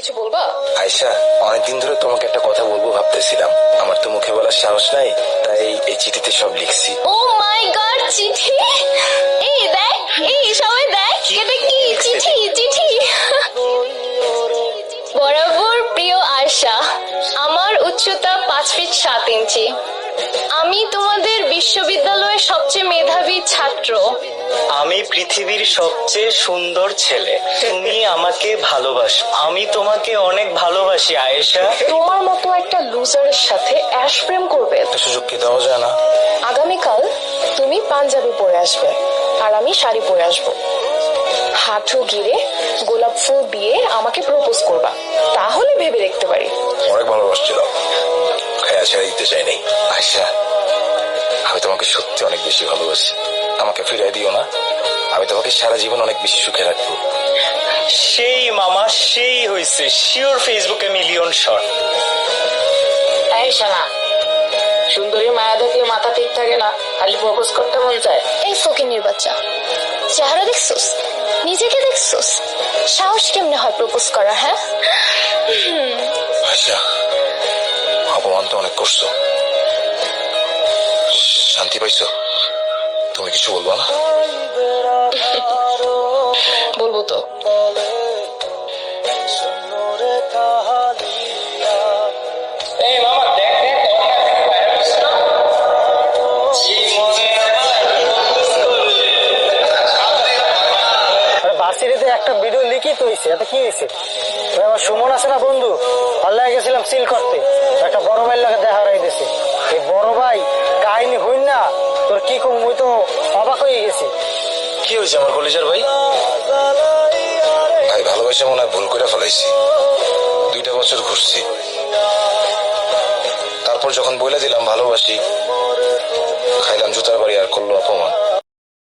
কিছু বলবা? আয়শা, অনেকদিন ধরে তোমাকে একটা কথা বলবো ভাবতেছিলাম, আমার তো মুখে বলার সাহস নাই, তাই এই চিঠিতে সব লিখছি। ও মাই গড, চিঠি! এই দেখ, এই সবাই দেখ, এটা কি চিঠি? চিঠি বরাবর প্রিয় আয়শা, আমার উচ্চতা 5 ফিট 7 ইঞ্চি। আমি তোমাদের বিশ্ববিদ্যালয়ের সবচেয়ে মেধাবী ছাত্র। আমি পৃথিবীর সবচেয়ে সুন্দর ছেলে। তুমি আমাকে ভালোবাসো, আমি তোমাকে অনেক ভালোবাসি আয়েশা। তোমার মতো একটা লুজারের সাথে অ্যাশ প্রেম করবে? একটা সুযোগ কি দেওয়া যায় না? আগামীকাল তুমি পাঞ্জাবি পরে আসবে আর আমি শাড়ি পরে আসবো। হাঁটু গিরে গোলাপ ফুল দিয়ে আমাকে প্রপোজ করবা, তাহলে ভেবে দেখতে পারি। অনেক ভালোবাসছিল, খেয়া ছেড়ে দিতে চাইনি। আয়শা, আমি তোমাকে সত্যি অনেক বেশি ভালোবাসি, আমাকে ফিরিয়ে দিও না। আমি তোমাকে সারা জীবন অনেক বেশি সুখে রাখবো। সেই মামা, সেই হয়েছে শিওর ফেসবুকে মিলিয়ন শট। এই শোনা, সুন্দরী মায়া দেখলে মাথা ঠিক থাকে না, খালি প্রপোজ করতে মন চায়। এই ফকিন্নির বাচ্চা, চেহারা দেখছোস, নিজেকে দেখছোস, সাহস কেমনে হয় প্রপোজ করা? হ্যাঁ, আয়শা, অপমান তো অনেক করছো, শান্তি পাইছো? তুমি কিছু বলবো না? বলবো তো। এই মামা দেখ দেখ, ভার্সিটিতে একটা ভিডিও লিখিত হয়েছে, এটা কি হয়েছে? আমার সুমন আছে না বন্ধু, আল্লাহ গেছিলাম সিল করতে, একটা বড় ভাইয়ের লাগে দেখা হারাইতেছে। এই বড় ভাই কাহিনী হইন না তোর কি কম, মুই তো অবাক হয়ে গেছি। কি হয়েছে আমার কলিজার ভাই? ভাই ভালোবাসা মনে হয় ভুল করে ফেলাইছি, 2টা বছর ঘুরছি, তারপর যখন বলে দিলাম ভালোবাসি,